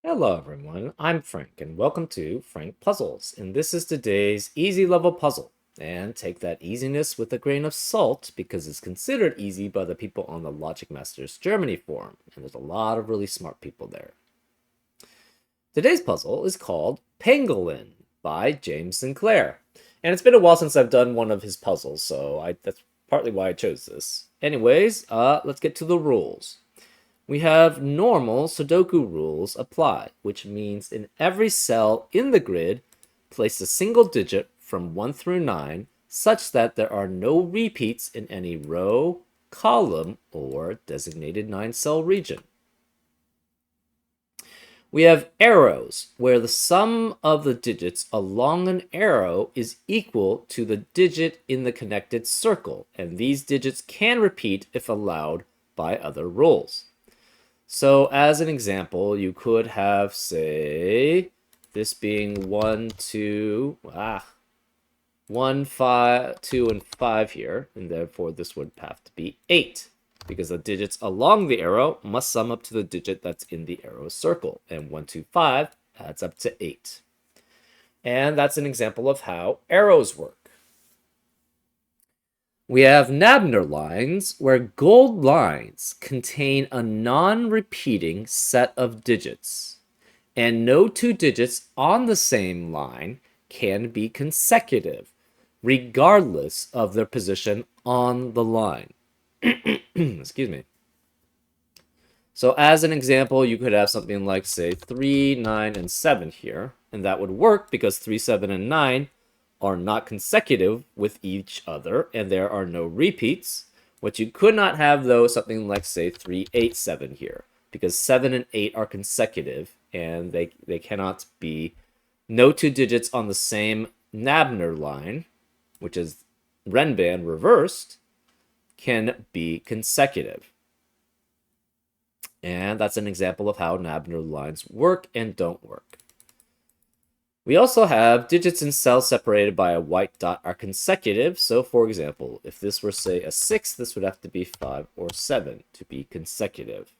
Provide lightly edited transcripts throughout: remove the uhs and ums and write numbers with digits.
Hello everyone, I'm Frank and welcome to Frank Puzzles, and this is today's easy level puzzle. And take that easiness with a grain of salt because it's considered easy by the people on the Logic Masters Germany forum, and there's a lot of really smart people there. Today's puzzle is called Pangolin by James Sinclair, and it's been a while since I've done one of his puzzles, so that's partly why I chose this. Anyways, let's get to the rules. We have normal Sudoku rules apply, which means in every cell in the grid, place a single digit from 1 through 9 such that there are no repeats in any row, column, or designated 9-cell region. We have arrows, where the sum of the digits along an arrow is equal to the digit in the connected circle, and these digits can repeat if allowed by other rules. So as an example, you could have, say, this being 1, 2, 1, 5, 2, and 5 here, and therefore this would have to be 8, because the digits along the arrow must sum up to the digit that's in the arrow circle, and 1, 2, 5 adds up to 8. And that's an example of how arrows work. We have Nabner lines, where gold lines contain a non-repeating set of digits, and no two digits on the same line can be consecutive, regardless of their position on the line. Excuse me. So as an example, you could have something like, say, 3, 9, and 7 here, and that would work because 3, 7, and 9 are not consecutive with each other, and there are no repeats. What you could not have, though, is something like, say, 3, 8, 7 here, because 7 and 8 are consecutive, and they cannot be no two digits on the same Nabner line, which is Renban reversed, can be consecutive. And that's an example of how Nabner lines work and don't work. We also have digits in cells separated by a white dot are consecutive. So, for example, if this were, say, a 6, this would have to be 5 or 7 to be consecutive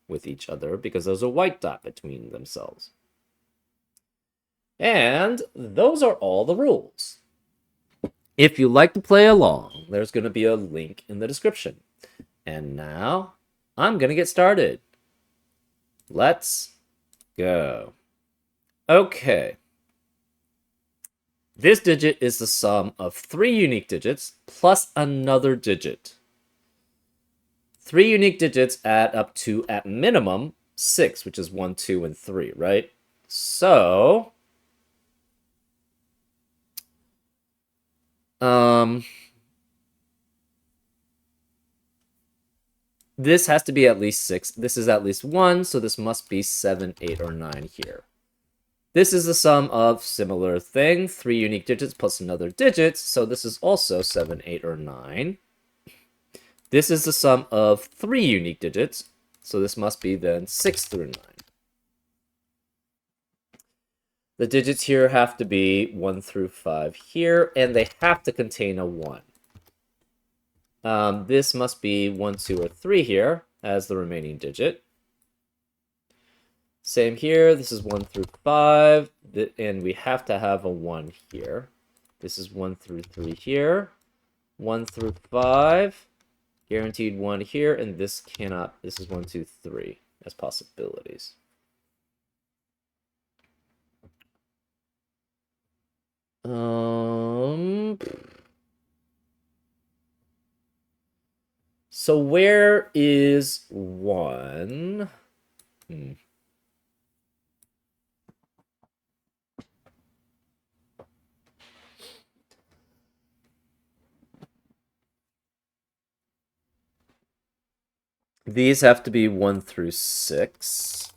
with each other because there's a white dot between themselves. And those are all the rules. If you like to play along, there's going to be a link in the description. And now, I'm going to get started. Let's go. Okay. This digit is the sum of 3 unique digits plus another digit. 3 unique digits add up to, at minimum, 6, which is 1, 2, and 3, right? So, this has to be at least 6. This is at least 1, so this must be 7, 8, or 9 here. This is the sum of similar thing, 3 unique digits plus another digit, so this is also 7, 8, or 9. This is the sum of 3 unique digits, so this must be then 6 through 9. The digits here have to be 1 through 5 here, and they have to contain a 1. This must be 1, 2, or 3 here as the remaining digit. Same here, this is 1 through 5, and we have to have a 1 here. This is 1 through 3 here, 1 through 5, guaranteed 1 here, and this cannot, this is 1, 2, 3 as possibilities. So where is 1? These have to be 1 through 6.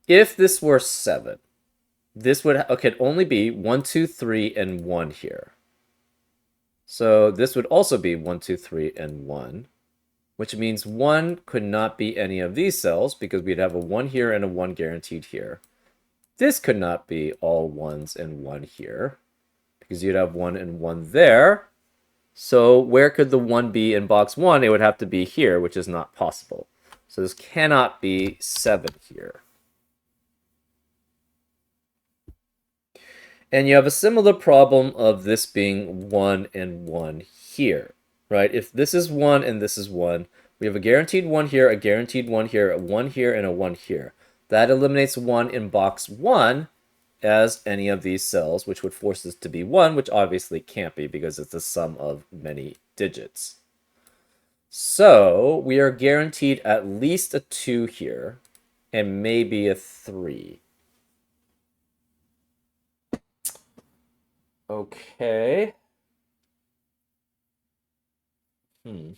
If this were 7, this would could only be 1, 2, 3, and 1 here. So this would also be 1, 2, 3, and 1, which means 1 could not be any of these cells because we'd have a 1 here and a 1 guaranteed here. This could not be all 1s and 1 here because you'd have 1 and 1 there. So where could the 1 be in box 1? It would have to be here, which is not possible. So this cannot be 7 here. And you have a similar problem of this being 1 and 1 here, right? If this is 1 and this is 1, we have a guaranteed 1 here, a guaranteed 1 here, a 1 here, and a 1 here. That eliminates 1 in box 1 as any of these cells, which would force this to be 1, which obviously can't be because it's the sum of many digits. So we are guaranteed at least a 2 here and maybe a 3. Okay. Hmm.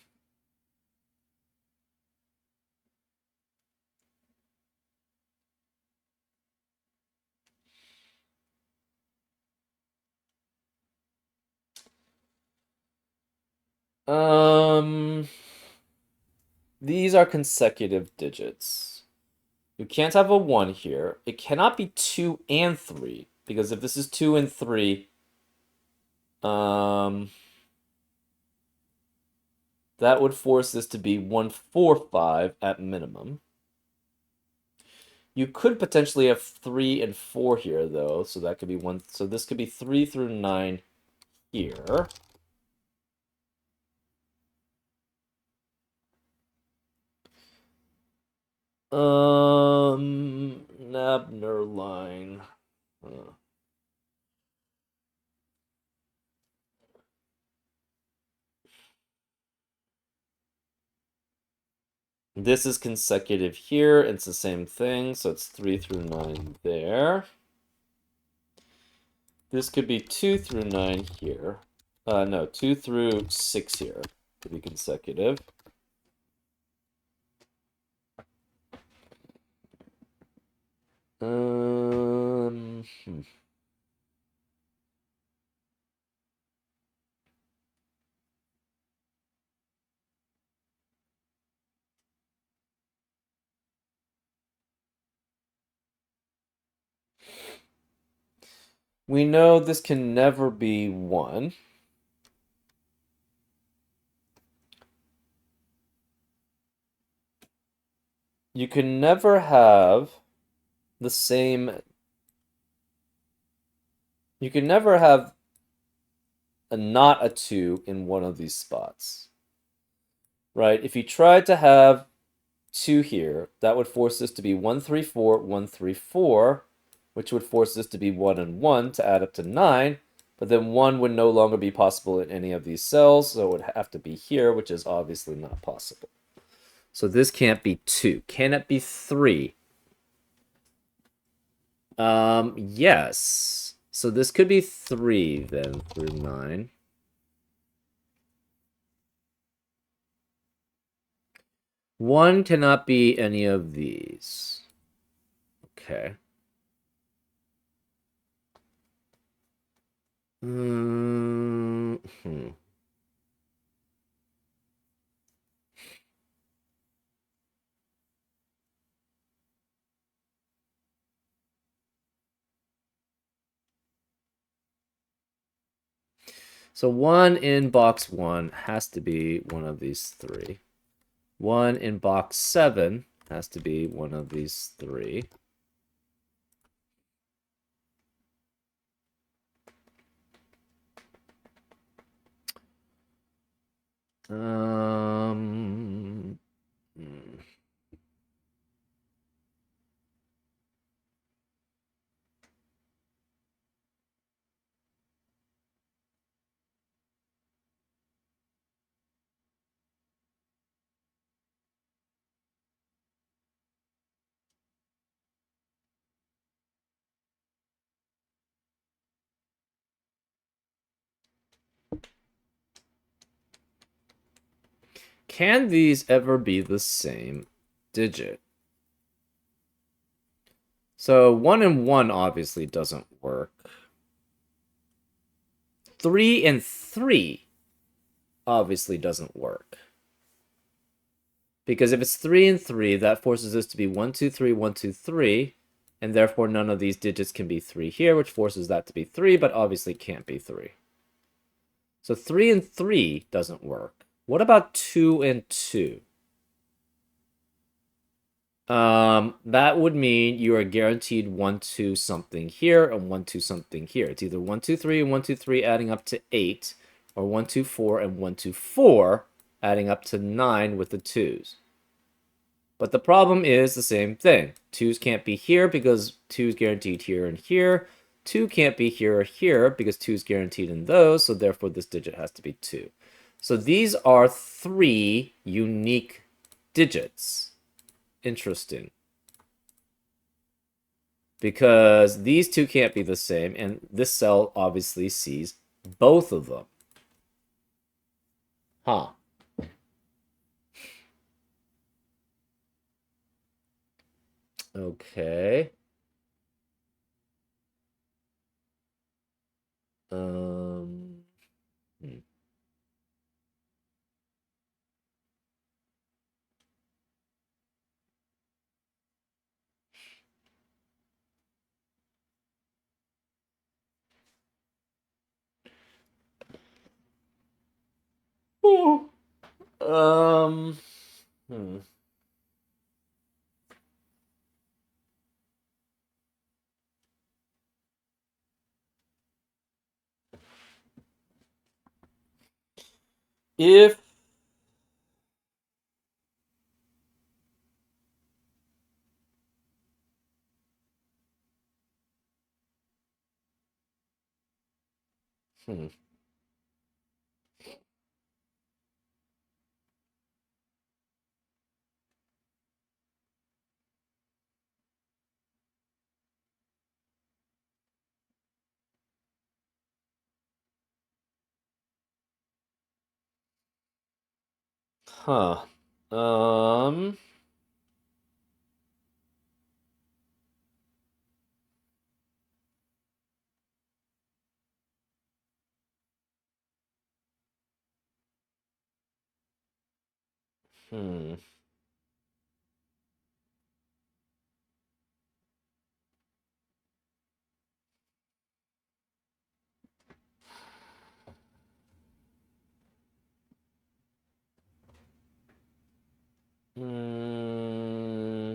These are consecutive digits. You can't have a 1 here. It cannot be 2 and 3, because if this is 2 and 3, that would force this to be 1, 4, 5 at minimum. You could potentially have 3 and 4 here, though, so that could be 1. So this could be 3 through 9 here. Nabner line. This is consecutive here. It's the same thing, so it's 3 through 9 there. This could be 2 through 9 here. No, 2 through 6 here to be consecutive. Hmm. We know this can never be 1. You can never have the same... You can never have not a 2 in one of these spots. Right? If you tried to have 2 here, that would force this to be 1, 3, 4, 1, 3, 4, which would force this to be 1 and 1 to add up to 9. But then 1 would no longer be possible in any of these cells, so it would have to be here, which is obviously not possible. So this can't be 2. Can it be 3? Yes. So this could be 3 then through 9. One cannot be any of these. Okay. Hmm. So 1 in box 1 has to be one of these 3. 1 in box 7 has to be one of these 3. Hmm. Can these ever be the same digit? So 1 and 1 obviously doesn't work. 3 and 3 obviously doesn't work. Because if it's 3 and 3, that forces this to be 1, 2, 3, 1, 2, 3, and therefore none of these digits can be 3 here, which forces that to be 3, but obviously can't be 3. So 3 and 3 doesn't work. What about 2 and 2? That would mean you are guaranteed 1, 2 something here and 1, 2 something here. It's either 1, 2, 3 and 1, 2, 3 adding up to 8, or 1, 2, 4 and 1, 2, 4 adding up to 9 with the 2's. But the problem is the same thing. 2's can't be here because 2's guaranteed here and here. 2 can't be here or here because 2's guaranteed in those, so therefore this digit has to be 2. So these are 3 unique digits. Interesting. Because these two can't be the same, and this cell obviously sees both of them. Huh. Okay. Um. hmm. Ooh. Um. Hmm. If hmm. Huh. Um. Hmm. Hmm.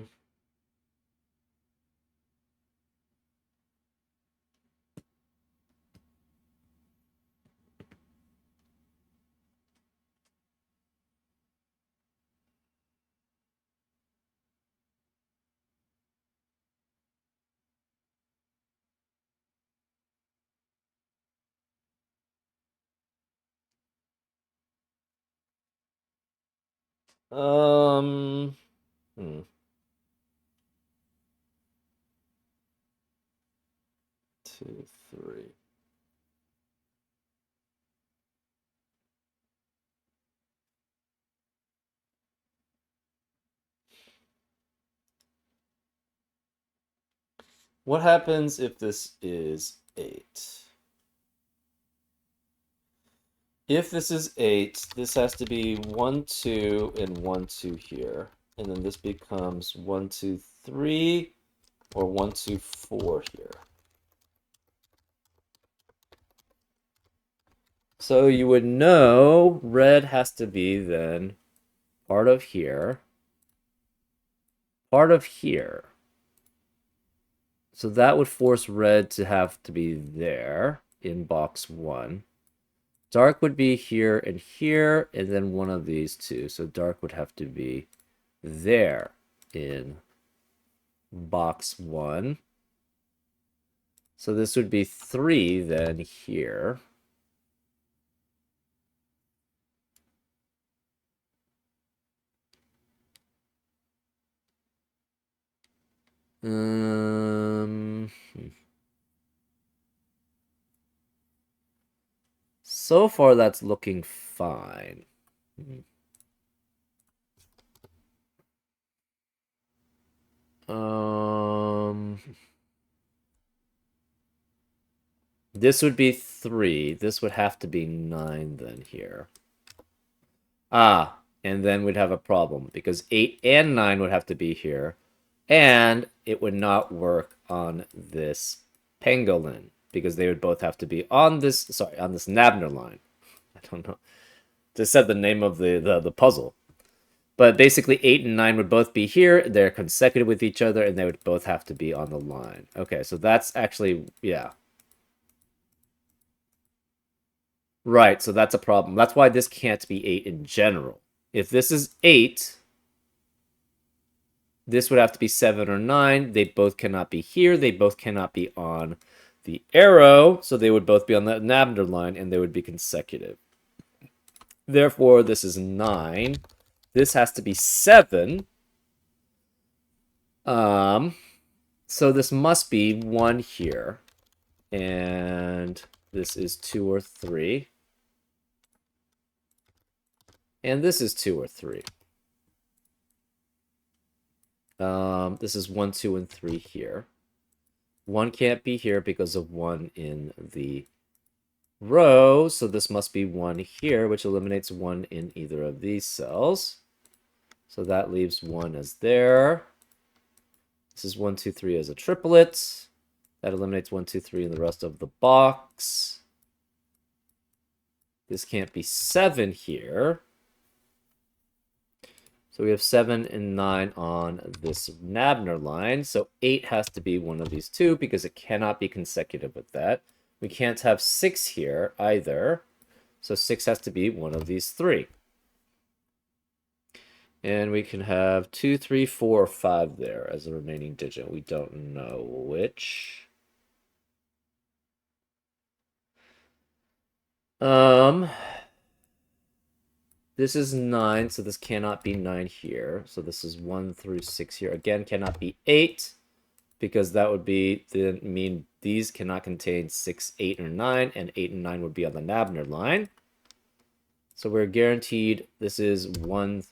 Um. Hmm. 2, 3. What happens if this is 8? If this is 8, this has to be 1, 2, and 1, 2 here. And then this becomes 1, 2, 3, or 1, 2, 4 here. So you would know red has to be then part of here, part of here. So that would force red to have to be there in box 1. Dark would be here, and then one of these two. So dark would have to be there in box 1. So this would be 3 then here. Um, so far that's looking fine. Um, this would be 3. This would have to be 9 then here. And then we'd have a problem because 8 and 9 would have to be here. And it would not work on this pangolin because they would both have to be on this, sorry, on this Nabner line. I don't know. Just said the name of the puzzle. But basically, 8 and 9 would both be here. They're consecutive with each other, and they would both have to be on the line. Okay, so that's actually, yeah. Right, so that's a problem. That's why this can't be 8 in general. If this is 8, this would have to be 7 or 9. They both cannot be here. They both cannot be on the arrow, so they would both be on the Nabner line, and they would be consecutive. Therefore, this is 9. This has to be 7. So this must be 1 here. And this is 2 or 3. And this is 2 or 3. This is 1, 2, and 3 here. 1 can't be here because of 1 in the row, so this must be 1 here, which eliminates 1 in either of these cells. So that leaves 1 as there. This is 1, 2, 3 as a triplet. That eliminates 1, 2, 3 in the rest of the box. This can't be 7 here. So we have 7 and 9 on this Nabner line. So 8 has to be one of these two because it cannot be consecutive with that. We can't have 6 here either. So 6 has to be one of these 3. And we can have 2, 3, 4, or 5 there as the remaining digit. We don't know which. This is 9, so this cannot be 9 here. So this is 1 through 6 here. Again, cannot be 8, because that would mean these cannot contain 6, 8, or 9, and 8 and 9 would be on the Nabner line. So we're guaranteed this is 1,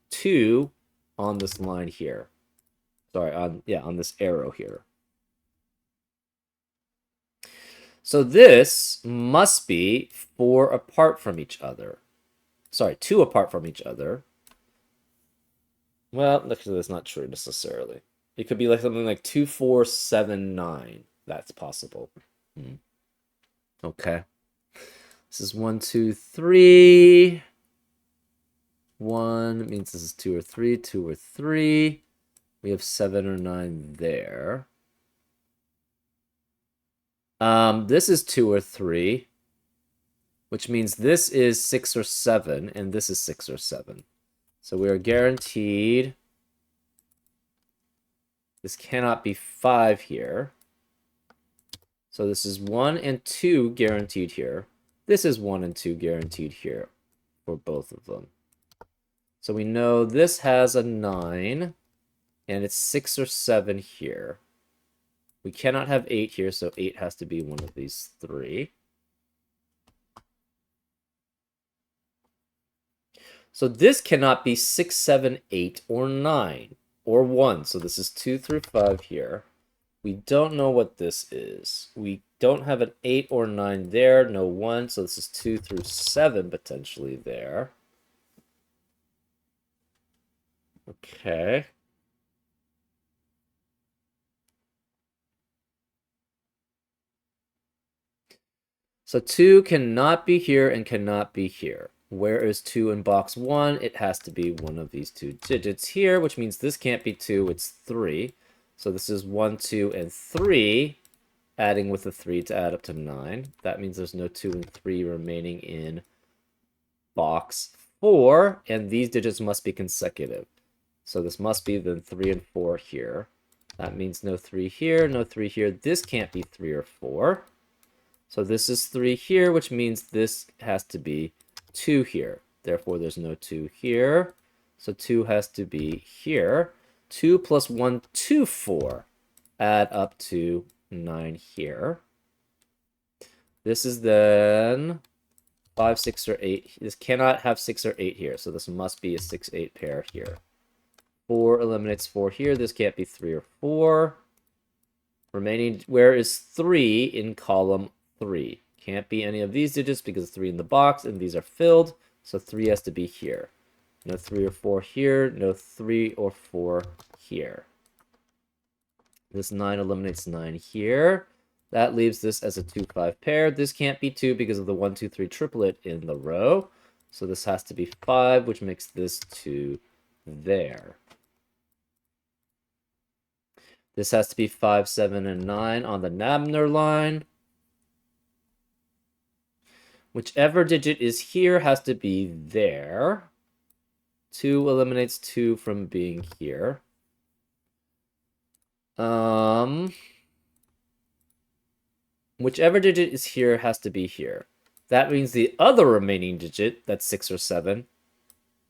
2 on this line here. Sorry, on this arrow here. So this must be 4 apart from each other. Sorry, 2 apart from each other. Well, actually, that's not true necessarily. It could be like something like 2, 4, 7, 9. That's possible. Okay. This is 1, 2, 3. 1 means this is 2 or 3. 2 or 3. We have 7 or 9 there. This is 2 or 3, which means this is 6 or 7, and this is 6 or 7. So we are guaranteed this cannot be 5 here. So this is 1 and 2 guaranteed here. This is 1 and 2 guaranteed here for both of them. So we know this has a 9, and it's 6 or 7 here. We cannot have 8 here, so 8 has to be one of these 3. So this cannot be 6, 7, 8, or 9, or 1. So this is 2 through 5 here. We don't know what this is. We don't have an 8 or 9 there, no 1. So this is 2 through 7 potentially there. Okay. So 2 cannot be here and cannot be here. Where is 2 in box 1? It has to be one of these 2 digits here, which means this can't be 2, it's 3. So this is 1, 2, and 3, adding with the 3 to add up to 9. That means there's no 2 and 3 remaining in box 4, and these digits must be consecutive. So this must be then 3 and 4 here. That means no 3 here, no 3 here. This can't be 3 or 4. So this is 3 here, which means this has to be 2 here. Therefore, there's no 2 here. So 2 has to be here. 2 plus 1, 2, 4. Add up to 9 here. This is then 5, 6, or 8. This cannot have 6 or 8 here. So this must be a 6, 8 pair here. 4 eliminates 4 here. This can't be 3 or 4. Remaining, where is 3 in column 3? Can't be any of these digits because 3 in the box, and these are filled. So 3 has to be here. No 3 or 4 here. No 3 or 4 here. This 9 eliminates 9 here. That leaves this as a 2-5 pair. This can't be 2 because of the 1, 2, 3 triplet in the row. So this has to be 5, which makes this 2 there. This has to be 5, 7, and 9 on the Nabner line. Whichever digit is here has to be there. 2 eliminates 2 from being here. Whichever digit is here has to be here. That means the other remaining digit, that's 6 or 7,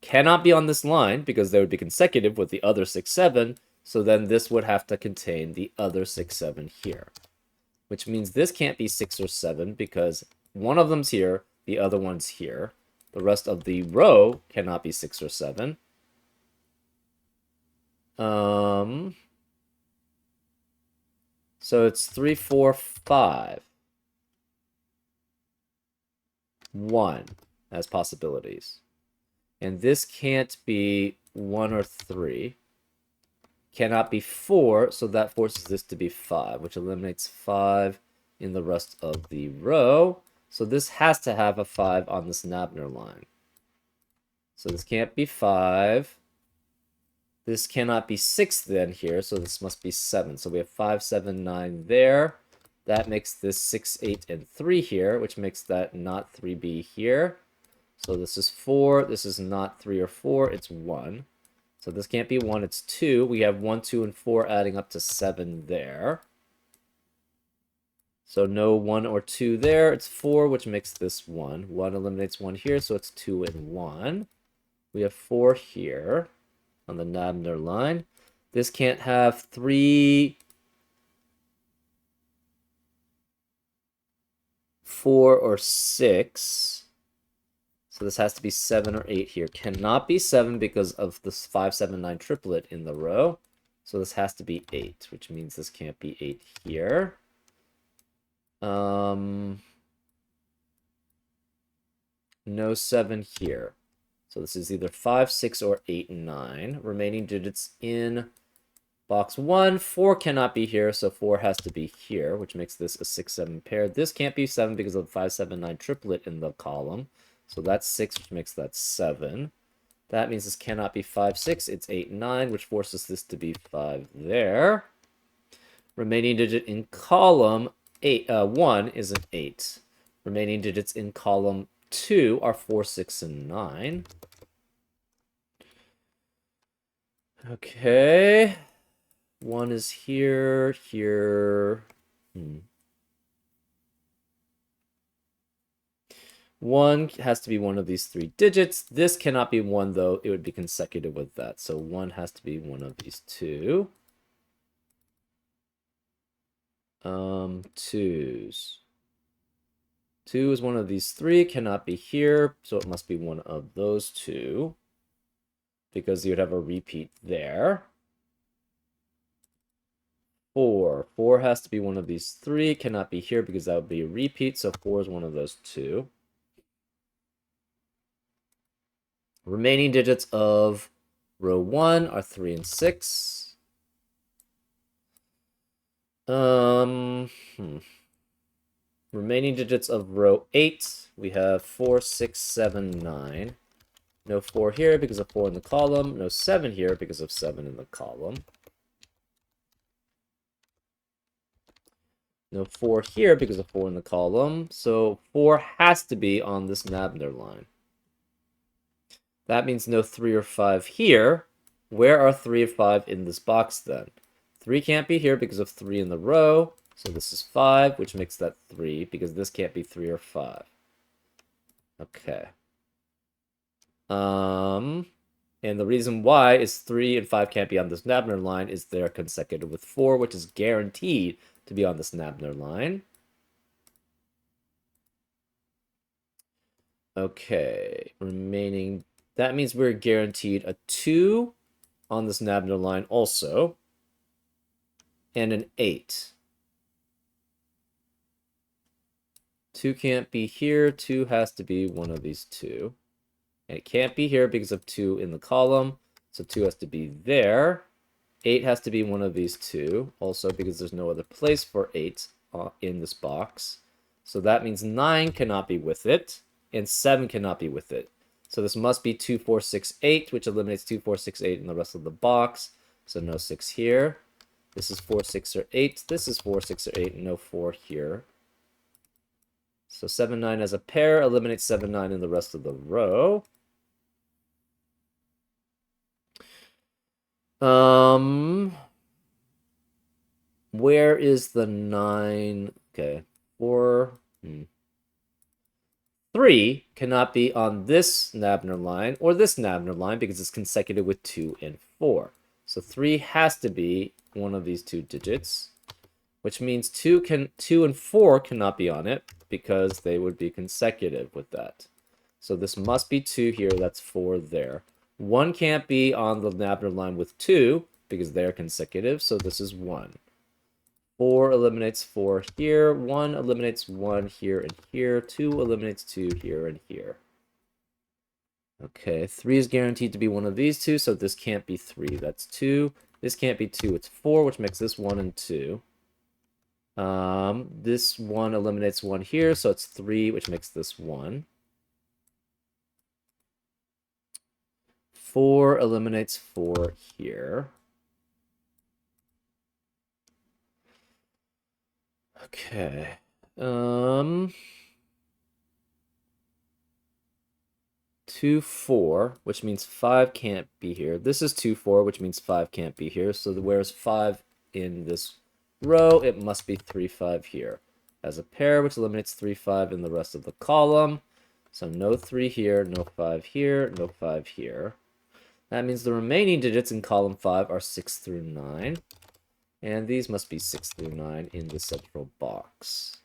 cannot be on this line because they would be consecutive with the other 6, 7. So then this would have to contain the other 6, 7 here. Which means this can't be 6 or 7 because one of them's here, the other one's here. The rest of the row cannot be 6 or 7. So it's 3, 4, 5. 1 as possibilities. And this can't be 1 or 3. Cannot be 4, so that forces this to be 5, which eliminates 5 in the rest of the row. So this has to have a 5 on this Nabner line. So this can't be 5. This cannot be 6 then here, so this must be 7. So we have 5, 7, 9 there. That makes this 6, 8, and 3 here, which makes that not 3b here. So this is 4. This is not 3 or 4. It's 1. So this can't be 1. It's 2. We have 1, 2, and 4 adding up to 7 there. So no 1 or 2 there. It's 4, which makes this 1. 1 eliminates 1 here, so it's 2 and 1. We have 4 here on the Nabner line. This can't have 3, 4, or 6. So this has to be 7 or 8 here. Cannot be 7 because of this 5, 7, 9 triplet in the row. So this has to be 8, which means this can't be 8 here. No 7 here. So this is either 5, 6, or 8, and 9. Remaining digits in box 1. 4 cannot be here, so 4 has to be here, which makes this a 6, 7 pair. This can't be 7 because of the 5, 7, 9 triplet in the column. So that's 6, which makes that 7. That means this cannot be 5, 6. It's 8, 9, which forces this to be 5 there. Remaining digit in column 1 is an 8. Remaining digits in column 2 are 4, 6, and 9. Okay. 1 is here, here. 1 has to be one of these 3 digits. This cannot be 1, though. It would be consecutive with that. So 1 has to be one of these 2. 2s. 2 is one of these 3. Cannot be here, so it must be one of those 2. Because you'd have a repeat there. 4. 4 has to be one of these 3. Cannot be here because that would be a repeat, so 4 is one of those 2. Remaining digits of row 1 are 3 and 6. Remaining digits of row 8, we have 4, 6, 7, 9. No 4 here because of 4 in the column. No 7 here because of 7 in the column. No 4 here because of 4 in the column. So 4 has to be on this Nabner line. That means no 3 or 5 here. Where are 3 or 5 in this box then? 3 can't be here because of 3 in the row. So this is 5, which makes that 3, because this can't be 3 or 5. Okay. And the reason why is 3 and 5 can't be on this Nabner line is they're consecutive with 4, which is guaranteed to be on this Nabner line. Okay, remaining, that means we're guaranteed a 2 on this Nabner line also, and an 8. 2 can't be here, 2 has to be one of these 2. And it can't be here because of 2 in the column. So 2 has to be there. 8 has to be one of these two, also because there's no other place for 8 in this box. So that means 9 cannot be with it, and 7 cannot be with it. So this must be 2, 4, 6, 8, which eliminates 2, 4, 6, 8 in the rest of the box. So no 6 here. This is 4, 6, or 8. This is 4, 6, or 8, no 4 here. So 7, 9 as a pair eliminates 7, 9 in the rest of the row. Where is the 9? Okay, 4. 3 cannot be on this Nabner line or this Nabner line because it's consecutive with 2 and 4. So 3 has to be one of these two digits, which means 2 and 4 cannot be on it because they would be consecutive with that. So this must be 2 here, that's 4 there. 1 can't be on the Nabner line with 2 because they're consecutive, so this is 1. 4 eliminates 4 here, 1 eliminates 1 here and here, 2 eliminates 2 here and here. Okay, 3 is guaranteed to be one of these two, so this can't be 3, that's 2. This can't be 2, it's 4, which makes this 1 and 2. This 1 eliminates 1 here, so it's 3, which makes this 1. 4 eliminates 4 here. Okay. 2, 4, which means 5 can't be here. This is 2, 4, which means 5 can't be here. So where's 5 in this row? It must be 3, 5 here. As a pair, which eliminates 3, 5 in the rest of the column. So no 3 here, no 5 here, no 5 here. That means the remaining digits in column 5 are 6 through 9. And these must be 6 through 9 in the central box.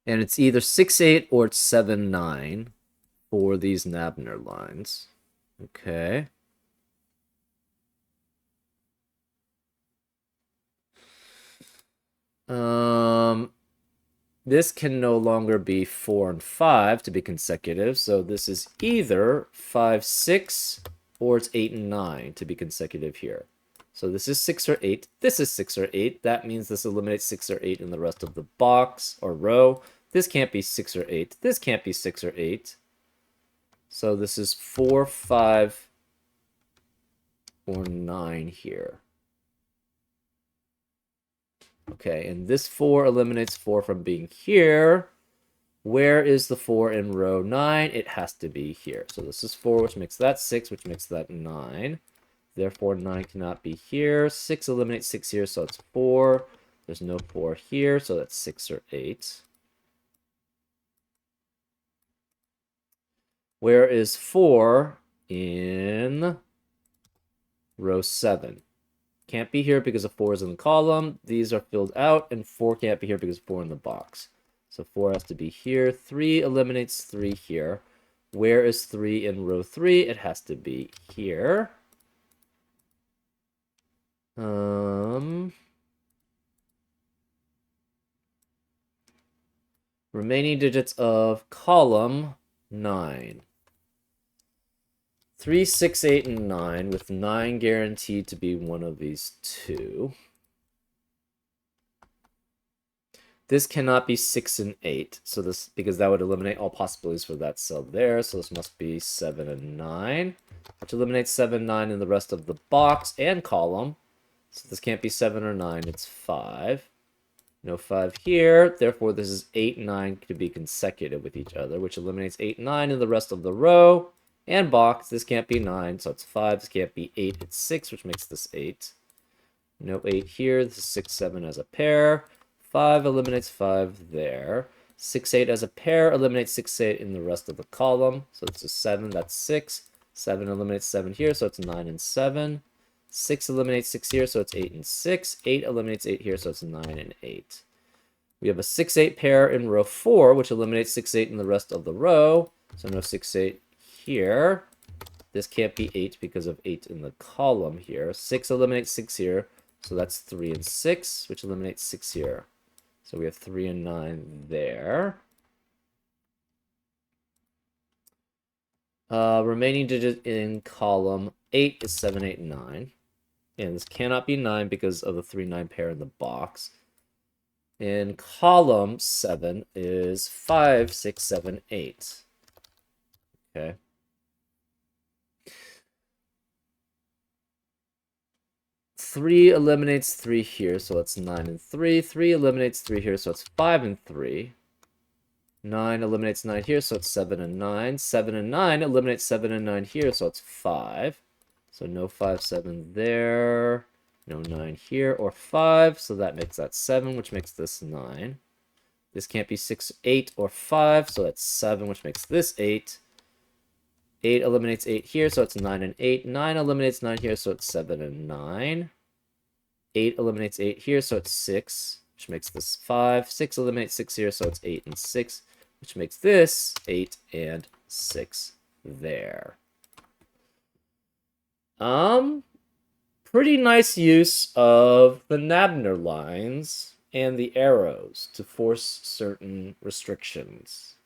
And it's either 6, 8 or it's 7, 9 for these Nabner lines. Okay. This can no longer be 4 and 5 to be consecutive, so this is either 5, 6, or it's 8 and 9 to be consecutive here. So this is 6 or 8, this is 6 or 8, that means this eliminates 6 or 8 in the rest of the box or row. This can't be 6 or 8, this can't be 6 or 8. So this is 4, 5, or 9 here. Okay, and this 4 eliminates 4 from being here. Where is the 4 in row 9? It has to be here. So this is 4, which makes that 6, which makes that 9. Therefore, 9 cannot be here. 6 eliminates 6 here, so it's 4. There's no 4 here, so that's 6 or 8. Where is 4 in row 7? Can't be here because of 4 is in the column. These are filled out, and 4 can't be here because 4 in the box. So 4 has to be here. 3 eliminates 3 here. Where is 3 in row 3? It has to be here. Remaining digits of column 9. 3, 6, 8, and 9, with 9 guaranteed to be one of these two. This cannot be 6 and 8, so this, because that would eliminate all possibilities for that cell there, so this must be 7 and 9, which eliminates 7, 9 in the rest of the box and column. So this can't be 7 or 9, it's 5. No 5 here, therefore this is 8 and 9 to be consecutive with each other, which eliminates 8 and 9 in the rest of the row and box. This can't be 9, so it's 5. This can't be 8, it's 6, which makes this 8. No 8 here, this is 6, 7 as a pair. 5 eliminates 5 there. 6, 8 as a pair eliminates 6, 8 in the rest of the column. So this is 7, that's 6. 7 eliminates 7 here, so it's 9 and 7. 6 eliminates 6 here, so it's 8 and 6. 8 eliminates 8 here, so it's 9 and 8. We have a 6, 8 pair in row 4, which eliminates 6, 8 in the rest of the row. So no 6, 8 here. This can't be 8 because of 8 in the column here. 6 eliminates 6 here, so that's 3 and 6, which eliminates 6 here. So we have 3 and 9 there. Remaining digit in column 8 is 7, 8, 9. And this cannot be 9 because of the 3, 9 pair in the box. In column 7 is 5, 6, 7, 8. Okay. Three eliminates 3 here, so it's 9 and 3. 3 eliminates 3 here, so it's 5 and 3. 9 eliminates 9 here, so it's 7 and 9. 7 and 9 eliminates 7 and 9 here, so it's 5. So no 5, 7 there. No 9 here or 5, so that makes that 7, which makes this 9. This can't be 6, 8, or 5, so that's 7, which makes this 8. 8 eliminates 8 here, so it's 9 and 8. 9 eliminates 9 here, so it's 7 and 9. 8 eliminates 8 here, so it's 6, which makes this 5. 6 eliminates 6 here, so it's 8 and 6, which makes this 8 and 6 there. Pretty nice use of the Nabner lines and the arrows to force certain restrictions.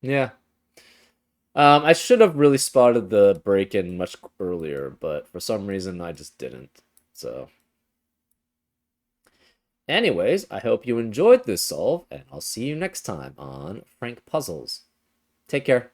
Yeah. I should have really spotted the break-in much earlier, but for some reason I just didn't. So, anyways, I hope you enjoyed this solve, and I'll see you next time on Frank Puzzles. Take care.